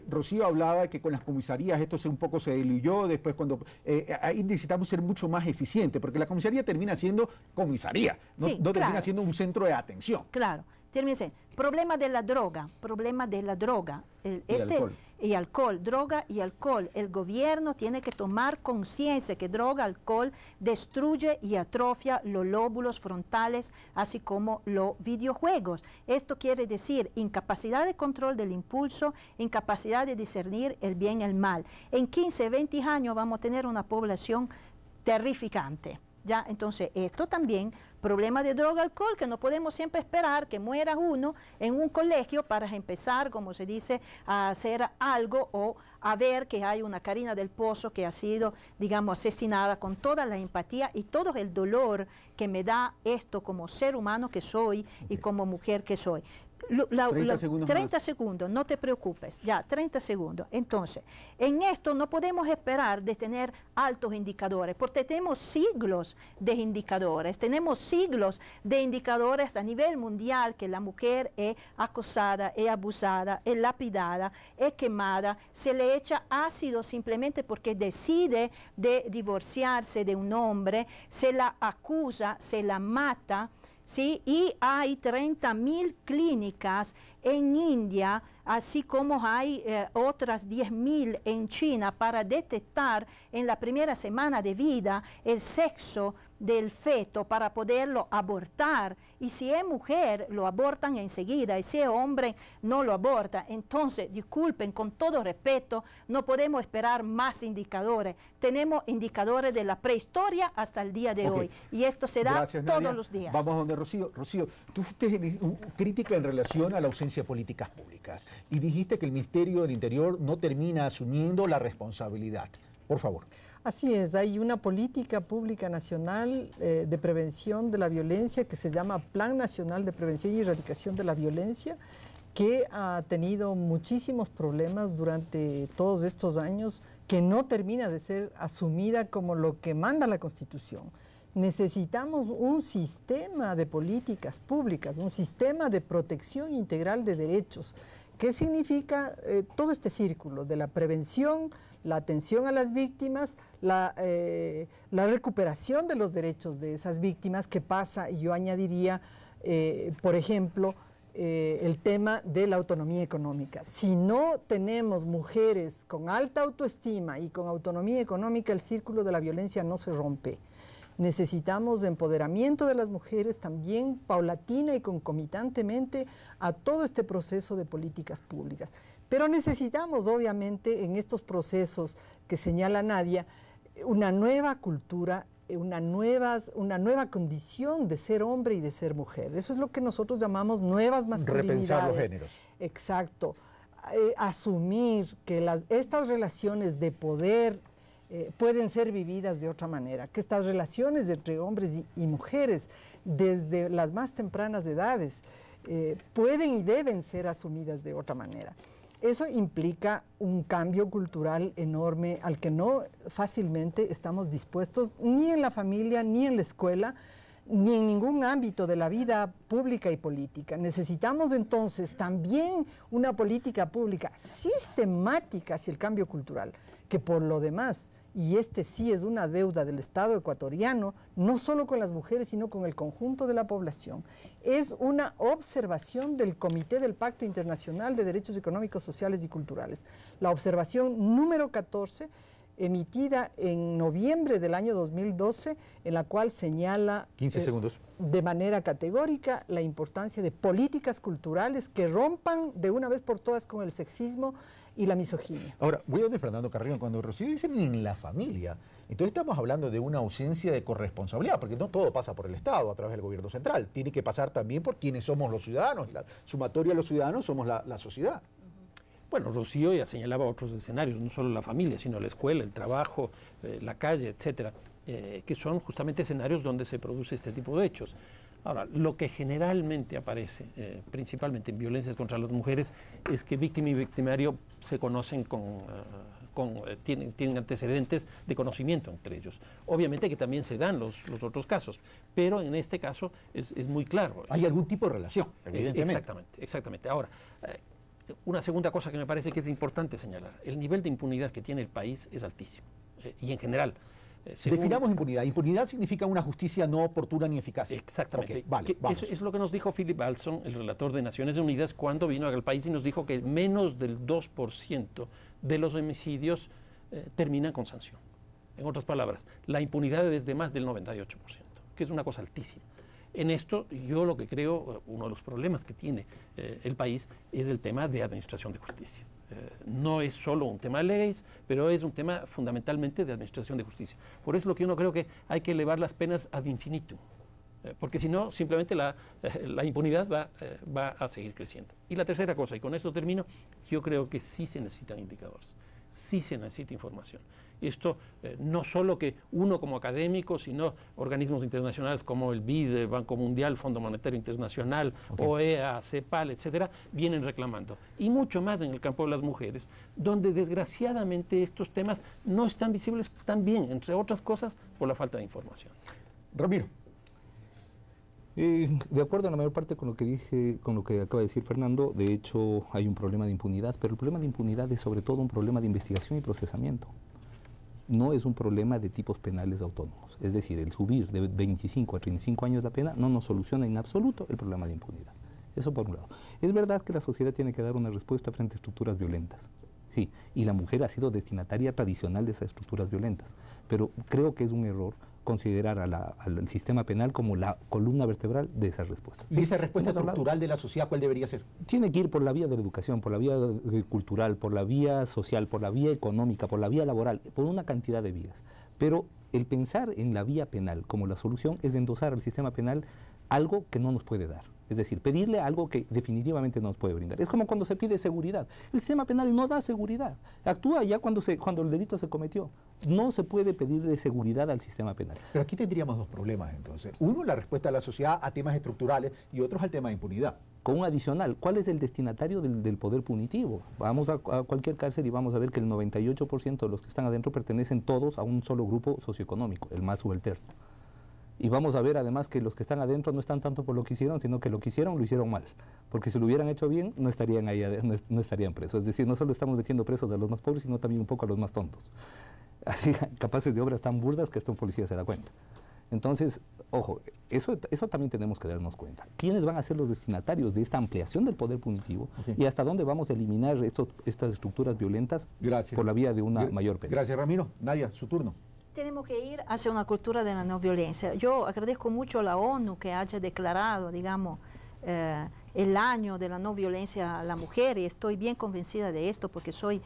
Rocío hablaba que con las comisarías esto un poco se diluyó, después cuando ahí necesitamos ser mucho más eficientes, porque la comisaría termina siendo comisaría, no termina siendo un centro de atención. Claro, termina siendo problema de la droga, alcohol, droga y alcohol. El gobierno tiene que tomar conciencia que droga, alcohol destruye y atrofia los lóbulos frontales, así como los videojuegos. Esto quiere decir incapacidad de control del impulso, incapacidad de discernir el bien y el mal. En 15, 20 años vamos a tener una población terrificante. Ya, entonces, esto también, problema de droga, alcohol, que no podemos siempre esperar que muera uno en un colegio para empezar, como se dice, a hacer algo o a ver que hay una Karina del Pozo que ha sido, digamos, asesinada con toda la empatía y todo el dolor que me da esto como ser humano que soy y como mujer que soy. 30 segundos, no te preocupes, ya, 30 segundos. Entonces, en esto no podemos esperar de tener altos indicadores, porque tenemos siglos de indicadores, a nivel mundial que la mujer es acosada, es abusada, es lapidada, es quemada, se le echa ácido simplemente porque decide de divorciarse de un hombre, se la acusa, se la mata. ¿Sí? Y hay 30.000 clínicas en India, así como hay otras 10.000 en China para detectar en la primera semana de vida el sexo del feto para poderlo abortar. Y si es mujer, lo abortan enseguida, y si es hombre, no lo aborta. Entonces, disculpen, con todo respeto, no podemos esperar más indicadores. Tenemos indicadores de la prehistoria hasta el día de hoy, y esto se da todos los días. Vamos a donde Rocío. Rocío, tú fuiste crítica en relación a la ausencia de políticas públicas, y dijiste que el Ministerio del Interior no termina asumiendo la responsabilidad. Por favor. Así es, hay una política pública nacional de prevención de la violencia que se llama Plan Nacional de Prevención y Erradicación de la Violencia, que ha tenido muchísimos problemas durante todos estos años, que no termina de ser asumida como lo que manda la Constitución. Necesitamos un sistema de políticas públicas, un sistema de protección integral de derechos. ¿Qué significa todo este círculo de la prevención, la atención a las víctimas, la recuperación de los derechos de esas víctimas, que pasa, y yo añadiría, por ejemplo, el tema de la autonomía económica? Si no tenemos mujeres con alta autoestima y con autonomía económica, el círculo de la violencia no se rompe. Necesitamos empoderamiento de las mujeres también paulatina y concomitantemente a todo este proceso de políticas públicas. Pero necesitamos, obviamente, en estos procesos que señala Nadia, una nueva cultura, una nueva condición de ser hombre y de ser mujer. Eso es lo que nosotros llamamos nuevas masculinidades. Repensar los géneros. Exacto. Asumir que estas relaciones de poder pueden ser vividas de otra manera, que estas relaciones entre hombres y mujeres desde las más tempranas edades pueden y deben ser asumidas de otra manera. Eso implica un cambio cultural enorme al que no fácilmente estamos dispuestos ni en la familia, ni en la escuela, ni en ningún ámbito de la vida pública y política. Necesitamos entonces también una política pública sistemática hacia el cambio cultural, que por lo demás, y este sí es una deuda del Estado ecuatoriano, no solo con las mujeres, sino con el conjunto de la población, es una observación del Comité del Pacto Internacional de Derechos Económicos, Sociales y Culturales. La observación número 14, emitida en noviembre del año 2012, en la cual señala 15 segundos. De manera categórica la importancia de políticas culturales que rompan de una vez por todas con el sexismo y la misoginia. Ahora, voy a donde Fernando Carrillo, cuando Rocío dice ni en la familia, entonces estamos hablando de una ausencia de corresponsabilidad, porque no todo pasa por el Estado a través del gobierno central, tiene que pasar también por quienes somos los ciudadanos, la sumatoria de los ciudadanos somos la sociedad. Bueno, Rocío ya señalaba otros escenarios, no solo la familia, sino la escuela, el trabajo, la calle, etcétera, que son justamente escenarios donde se produce este tipo de hechos. Ahora, lo que generalmente aparece, principalmente en violencias contra las mujeres, es que víctima y victimario se conocen tienen antecedentes de conocimiento entre ellos. Obviamente que también se dan los otros casos, pero en este caso es muy claro. Hay algún tipo de relación, evidentemente. Exactamente. Ahora, una segunda cosa que me parece que es importante señalar, el nivel de impunidad que tiene el país es altísimo, y en general. Definamos impunidad. Impunidad significa una justicia no oportuna ni eficaz. Exactamente. Okay, vale, eso es lo que nos dijo Philip Alston, el relator de Naciones Unidas, cuando vino al país y nos dijo que menos del 2% de los homicidios terminan con sanción. En otras palabras, la impunidad es de más del 98%, que es una cosa altísima. En esto, yo lo que creo, uno de los problemas que tiene el país es el tema de administración de justicia. No es solo un tema de leyes, pero es un tema fundamentalmente de administración de justicia. Por eso lo que yo no creo que hay que elevar las penas ad infinitum, porque si no, simplemente la impunidad va a seguir creciendo. Y la tercera cosa, y con esto termino, yo creo que sí se necesitan indicadores, sí se necesita información. Esto no solo que uno como académico, sino organismos internacionales como el BID, el Banco Mundial, Fondo Monetario Internacional, OEA, CEPAL, etcétera, vienen reclamando. Y mucho más en el campo de las mujeres, donde desgraciadamente estos temas no están visibles también, entre otras cosas, por la falta de información. Ramiro. De acuerdo en la mayor parte con lo que acaba de decir Fernando, de hecho hay un problema de impunidad, pero el problema de impunidad es sobre todo un problema de investigación y procesamiento. No es un problema de tipos penales autónomos. Es decir, el subir de 25 a 35 años la pena no nos soluciona en absoluto el problema de impunidad. Eso por un lado. Es verdad que la sociedad tiene que dar una respuesta frente a estructuras violentas. Sí, y la mujer ha sido destinataria tradicional de esas estructuras violentas. Pero creo que es un error considerar al sistema penal como la columna vertebral de esas respuestas. ¿Y esa respuesta estructural de la sociedad cuál debería ser? Tiene que ir por la vía de la educación, por la vía cultural, por la vía social, por la vía económica, por la vía laboral, por una cantidad de vías. Pero el pensar en la vía penal como la solución es endosar al sistema penal algo que no nos puede dar. Es decir, pedirle algo que definitivamente no nos puede brindar. Es como cuando se pide seguridad. El sistema penal no da seguridad. Actúa ya cuando el delito se cometió. No se puede pedirle seguridad al sistema penal. Pero aquí tendríamos dos problemas entonces. Uno, la respuesta de la sociedad a temas estructurales y otro al tema de impunidad. Con un adicional, ¿cuál es el destinatario del poder punitivo? Vamos a cualquier cárcel y vamos a ver que el 98% de los que están adentro pertenecen todos a un solo grupo socioeconómico, el más subalterno. Y vamos a ver además que los que están adentro no están tanto por lo que hicieron, sino que lo que hicieron lo hicieron mal. Porque si lo hubieran hecho bien, no estarían ahí, no estarían presos. Es decir, no solo estamos metiendo presos a los más pobres, sino también un poco a los más tontos. Así, capaces de obras tan burdas que esto un policía se da cuenta. Entonces, ojo, eso también tenemos que darnos cuenta. ¿Quiénes van a ser los destinatarios de esta ampliación del poder punitivo? Y hasta dónde vamos a eliminar estas estructuras violentas por la vía de una mayor pena. Gracias, Ramiro. Nadia, su turno. tenemos que ir hacia una cultura de la no violencia. Yo agradezco mucho a la ONU que haya declarado, digamos, el año de la no violencia a la mujer, y estoy bien convencida de esto porque soy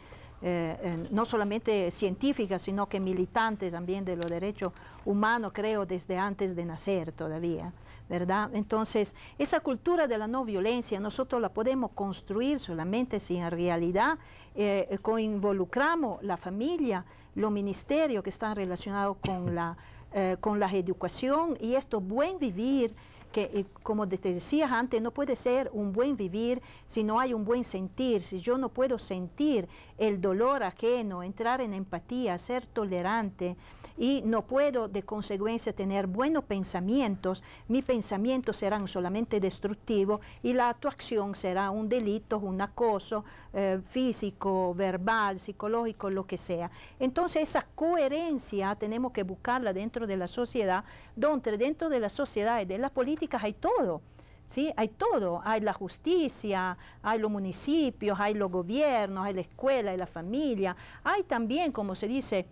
no solamente científica, sino que militante también de los derechos humanos, creo, desde antes de nacer todavía, ¿verdad? Entonces, esa cultura de la no violencia nosotros la podemos construir solamente si en realidad involucramos la familia, los ministerios que están relacionados con la educación y esto buen vivir, que como te decías antes, no puede ser un buen vivir si no hay un buen sentir. Si yo no puedo sentir el dolor ajeno, entrar en empatía, ser tolerante, y no puedo de consecuencia tener buenos pensamientos, mis pensamientos serán solamente destructivos y la actuación será un delito, un acoso físico, verbal, psicológico, lo que sea. Entonces esa coherencia tenemos que buscarla dentro de la sociedad, donde dentro de la sociedad y de las políticas hay todo. ¿Sí? Hay todo, hay la justicia, hay los municipios, hay los gobiernos, hay la escuela, hay la familia, hay también, como se dice,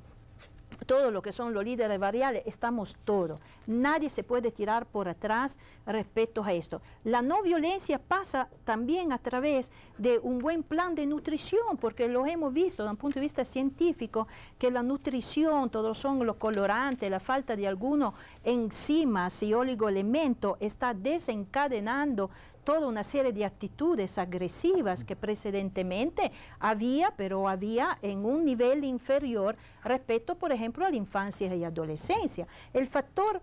todo lo que son los líderes variables, estamos todos. Nadie se puede tirar por atrás respecto a esto. La no violencia pasa también a través de un buen plan de nutrición, porque lo hemos visto desde un punto de vista científico, que la nutrición, todos son los colorantes, la falta de algunos enzimas y oligoelementos está desencadenando toda una serie de actitudes agresivas que precedentemente había, pero había en un nivel inferior respecto, por ejemplo, a la infancia y adolescencia. El factor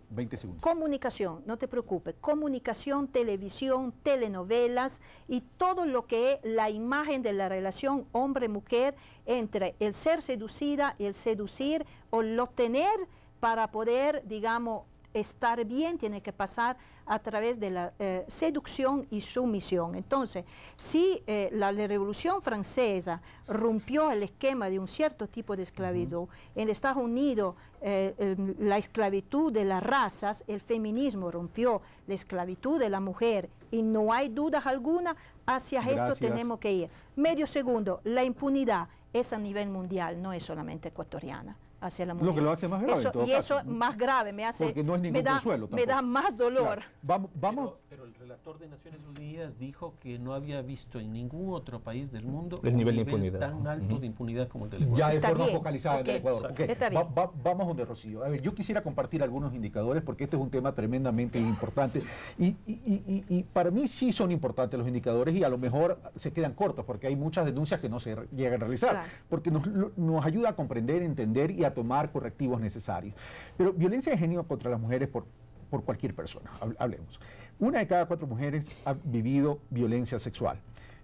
20 segundos. Comunicación, no te preocupes, comunicación, televisión, telenovelas y todo lo que es la imagen de la relación hombre-mujer entre el ser seducida y el seducir o el obtener para poder, digamos, estar bien, tiene que pasar a través de la seducción y sumisión. Entonces, si la Revolución Francesa rompió el esquema de un cierto tipo de esclavitud, en Estados Unidos la esclavitud de las razas, el feminismo rompió la esclavitud de la mujer y no hay dudas alguna, hacia esto tenemos que ir. Medio segundo, la impunidad es a nivel mundial, no es solamente ecuatoriana. Hacia la mujer. Lo que lo hace más grave. Eso más grave, me hace. Porque no es ningún consuelo tampoco. Me da más dolor. Claro. Vamos. Pero el relator de Naciones Unidas dijo que no había visto en ningún otro país del mundo el nivel de impunidad tan alto de impunidad como el del Ecuador. Ya de forma bien. focalizada en el Ecuador. Okay. Vamos donde Rocío. A ver, yo quisiera compartir algunos indicadores porque este es un tema tremendamente importante y para mí sí son importantes los indicadores y a lo mejor se quedan cortos porque hay muchas denuncias que no se llegan a realizar, claro, porque nos ayuda a comprender, entender y a tomar correctivos necesarios. Pero violencia de género contra las mujeres por cualquier persona, hablemos. 1 de cada 4 mujeres ha vivido violencia sexual.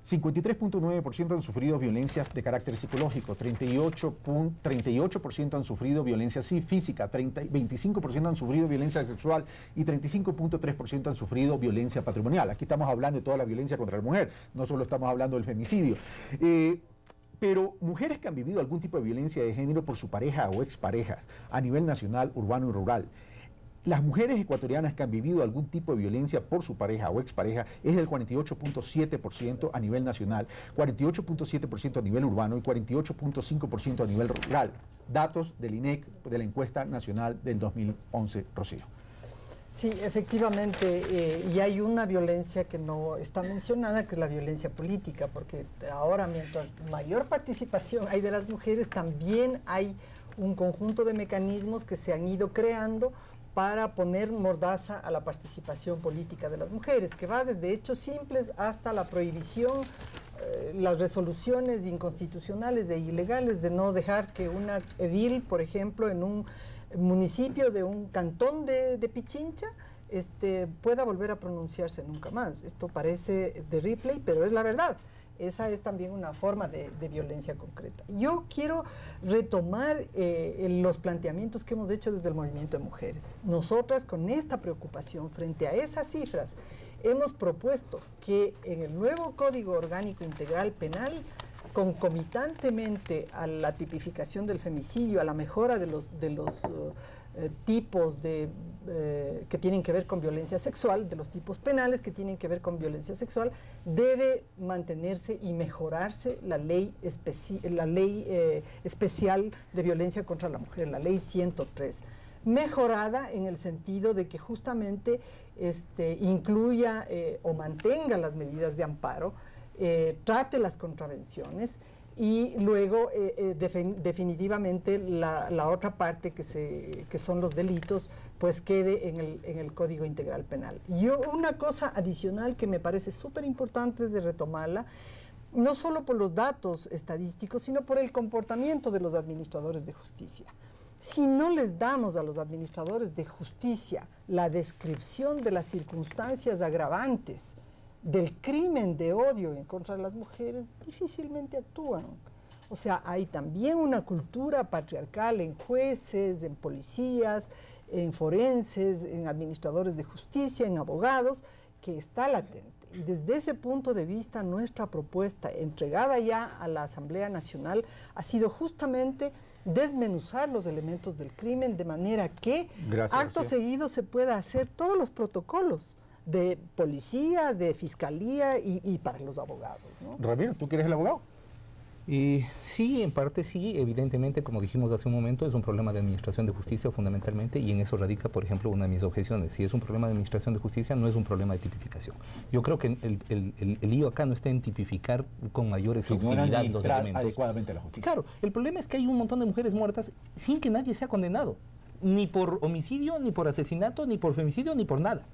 53.9% han sufrido violencias de carácter psicológico, 38% han sufrido violencia física, 25% han sufrido violencia sexual y 35.3% han sufrido violencia patrimonial. Aquí estamos hablando de toda la violencia contra la mujer, no solo estamos hablando del femicidio. Pero mujeres que han vivido algún tipo de violencia de género por su pareja o expareja a nivel nacional, urbano y rural. Las mujeres ecuatorianas que han vivido algún tipo de violencia por su pareja o expareja es del 48.7% a nivel nacional, 48.7% a nivel urbano y 48.5% a nivel rural. Datos del INEC de la encuesta nacional del 2011, Rocío. Sí, efectivamente, y hay una violencia que no está mencionada, que es la violencia política, porque ahora mientras mayor participación hay de las mujeres, también hay un conjunto de mecanismos que se han ido creando para poner mordaza a la participación política de las mujeres, que va desde hechos simples hasta la prohibición, las resoluciones inconstitucionales e ilegales de no dejar que una edil, por ejemplo, en un municipio de un cantón de Pichincha pueda volver a pronunciarse nunca más. Esto parece de replay, pero es la verdad. Esa es también una forma de violencia concreta. Yo quiero retomar los planteamientos que hemos hecho desde el movimiento de mujeres. Nosotras, con esta preocupación frente a esas cifras, hemos propuesto que en el nuevo Código Orgánico Integral Penal, concomitantemente a la tipificación del femicidio, a la mejora de los tipos que tienen que ver con violencia sexual, de los tipos penales que tienen que ver con violencia sexual, debe mantenerse y mejorarse la ley especial de violencia contra la mujer, la ley 103. Mejorada en el sentido de que justamente incluya o mantenga las medidas de amparo, trate las contravenciones y luego definitivamente la otra parte que son los delitos pues quede en el Código Integral Penal. Y una cosa adicional que me parece súper importante de retomarla, no solo por los datos estadísticos, sino por el comportamiento de los administradores de justicia. Si no les damos a los administradores de justicia la descripción de las circunstancias agravantes del crimen de odio en contra de las mujeres, difícilmente actúan. O sea, hay también una cultura patriarcal en jueces, en policías, en forenses, en administradores de justicia, en abogados, que está latente. Y desde ese punto de vista, nuestra propuesta, entregada ya a la Asamblea Nacional, ha sido justamente desmenuzar los elementos del crimen de manera que acto seguido se pueda hacer todos los protocolos de policía, de fiscalía y para los abogados, ¿no? Ramiro, ¿tú que eres el abogado? Sí, en parte sí, evidentemente, como dijimos hace un momento, es un problema de administración de justicia fundamentalmente, y en eso radica, por ejemplo, una de mis objeciones. Si es un problema de administración de justicia, no es un problema de tipificación. Yo creo que el lío acá no está en tipificar con mayor exhaustividad los elementos. Adecuadamente la justicia. Claro, el problema es que hay un montón de mujeres muertas sin que nadie sea condenado, ni por homicidio, ni por asesinato, ni por femicidio, ni por nada.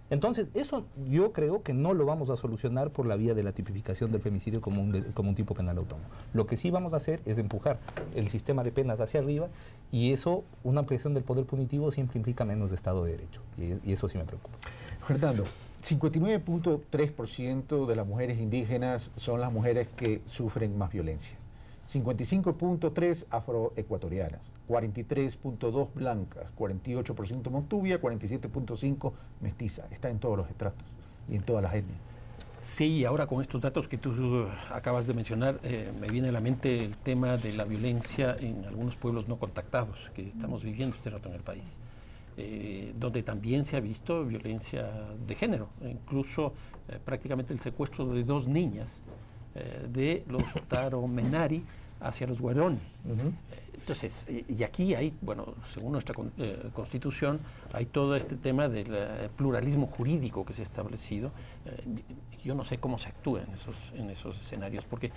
Entonces, eso yo creo que no lo vamos a solucionar por la vía de la tipificación del femicidio como un tipo penal autónomo. Lo que sí vamos a hacer es empujar el sistema de penas hacia arriba, y eso, una ampliación del poder punitivo siempre implica menos Estado de Derecho, y eso sí me preocupa. Fernando, 59.3% de las mujeres indígenas son las mujeres que sufren más violencia. 55.3 afroecuatorianas, 43.2 blancas, 48% montubia, 47.5 mestiza. Está en todos los estratos y en todas las etnias. Sí, ahora con estos datos que tú acabas de mencionar, me viene a la mente el tema de la violencia en algunos pueblos no contactados que estamos viviendo este rato en el país, donde también se ha visto violencia de género, incluso prácticamente el secuestro de 2 niñas de los Taromenari hacia los Guaroni. Entonces, y aquí hay, bueno, según nuestra Constitución, hay todo este tema del pluralismo jurídico que se ha establecido. Yo no sé cómo se actúa en esos escenarios, porque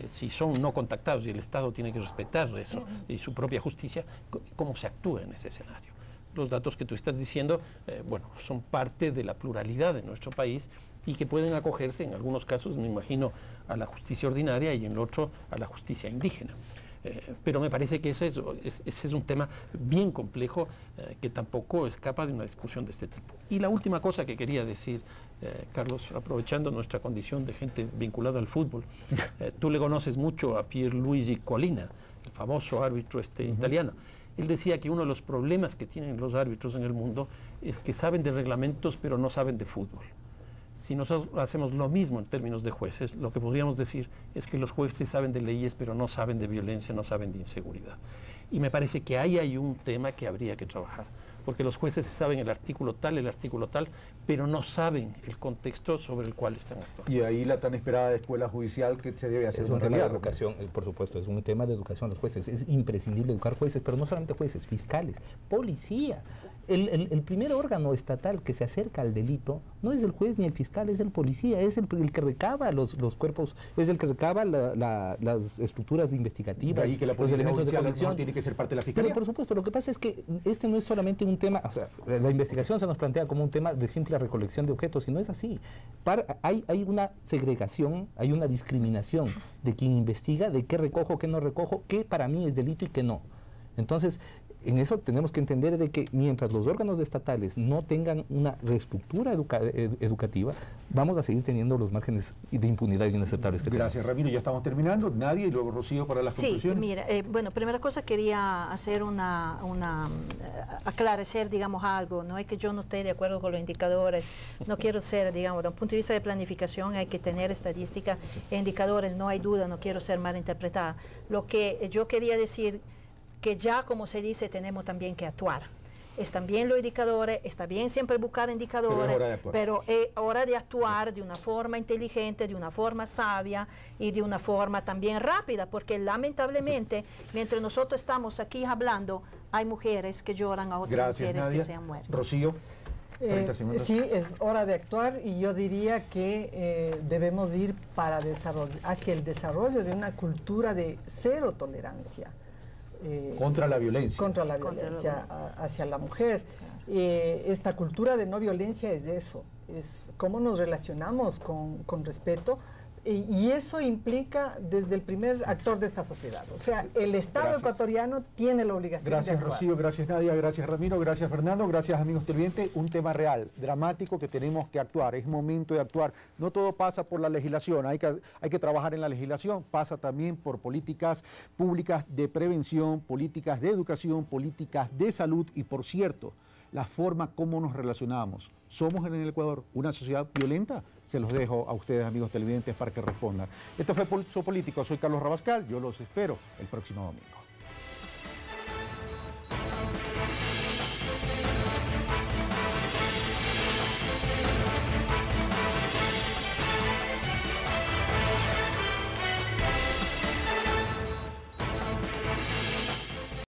si son no contactados y el Estado tiene que respetar eso y su propia justicia, ¿cómo se actúa en ese escenario? Los datos que tú estás diciendo, bueno, son parte de la pluralidad de nuestro país y que pueden acogerse en algunos casos, me imagino, a la justicia ordinaria y en el otro a la justicia indígena. Pero me parece que ese es un tema bien complejo que tampoco escapa de una discusión de este tipo. Y la última cosa que quería decir, Carlos, aprovechando nuestra condición de gente vinculada al fútbol, tú le conoces mucho a Pierluigi Collina, el famoso árbitro italiano. Él decía que uno de los problemas que tienen los árbitros en el mundo es que saben de reglamentos pero no saben de fútbol. Si nosotros hacemos lo mismo en términos de jueces, lo que podríamos decir es que los jueces saben de leyes pero no saben de violencia, no saben de inseguridad. Y me parece que ahí hay un tema que habría que trabajar, porque los jueces saben el artículo tal, pero no saben el contexto sobre el cual están actuando. Y ahí la tan esperada escuela judicial que se debe hacer. Es un tema de educación, por supuesto, es un tema de educación de los jueces. Es imprescindible educar jueces, pero no solamente jueces, fiscales, policía. El primer órgano estatal que se acerca al delito no es el juez ni el fiscal, es el policía, es el que recaba los cuerpos, es el que recaba las estructuras investigativas, y que la los elementos de convicción. Tiene que ser parte de la fiscalía. Pero por supuesto, lo que pasa es que este no es solamente un tema, o sea, la investigación se nos plantea como un tema de simple recolección de objetos, y no es así. Hay una segregación, hay una discriminación de quien investiga, de qué recojo, qué no recojo, qué para mí es delito y qué no. Entonces, en eso tenemos que entender de que mientras los órganos estatales no tengan una reestructura educativa, vamos a seguir teniendo los márgenes de impunidad inaceptables que tenemos. Gracias, Ramiro. Ya estamos terminando. Nadia y luego Rocío para las conclusiones. Sí, mira, bueno, primera cosa quería hacer aclarecer, digamos, algo. No es que yo no esté de acuerdo con los indicadores, no quiero ser, digamos, desde un punto de vista de planificación hay que tener estadística e indicadores, no hay duda, no quiero ser mal interpretada. Lo que yo quería decir que ya, como se dice, tenemos también que actuar. están bien los indicadores, está bien siempre buscar indicadores, pero es hora de actuar de una forma inteligente, de una forma sabia y de una forma también rápida, porque lamentablemente, mientras nosotros estamos aquí hablando, hay mujeres que lloran a otras mujeres Nadia. que se han muerto. Rocío. Sí, es hora de actuar y yo diría que debemos ir hacia el desarrollo de una cultura de cero tolerancia. Contra la violencia. Contra la violencia hacia la mujer. Esta cultura de no violencia es eso, es cómo nos relacionamos con respeto. Y eso implica desde el primer actor de esta sociedad. O sea, el Estado ecuatoriano tiene la obligación de actuar. Gracias, Rocío, gracias, Nadia, gracias, Ramiro, gracias, Fernando, gracias, amigos televidentes. Un tema real, dramático, que tenemos que actuar. Es momento de actuar. No todo pasa por la legislación, hay que trabajar en la legislación. Pasa también por políticas públicas de prevención, políticas de educación, políticas de salud y, por cierto, la forma como nos relacionamos. ¿Somos en el Ecuador una sociedad violenta? Se los dejo a ustedes, amigos televidentes, para que respondan. Esto fue Pulso Político. Soy Carlos Rabascal. Yo los espero el próximo domingo.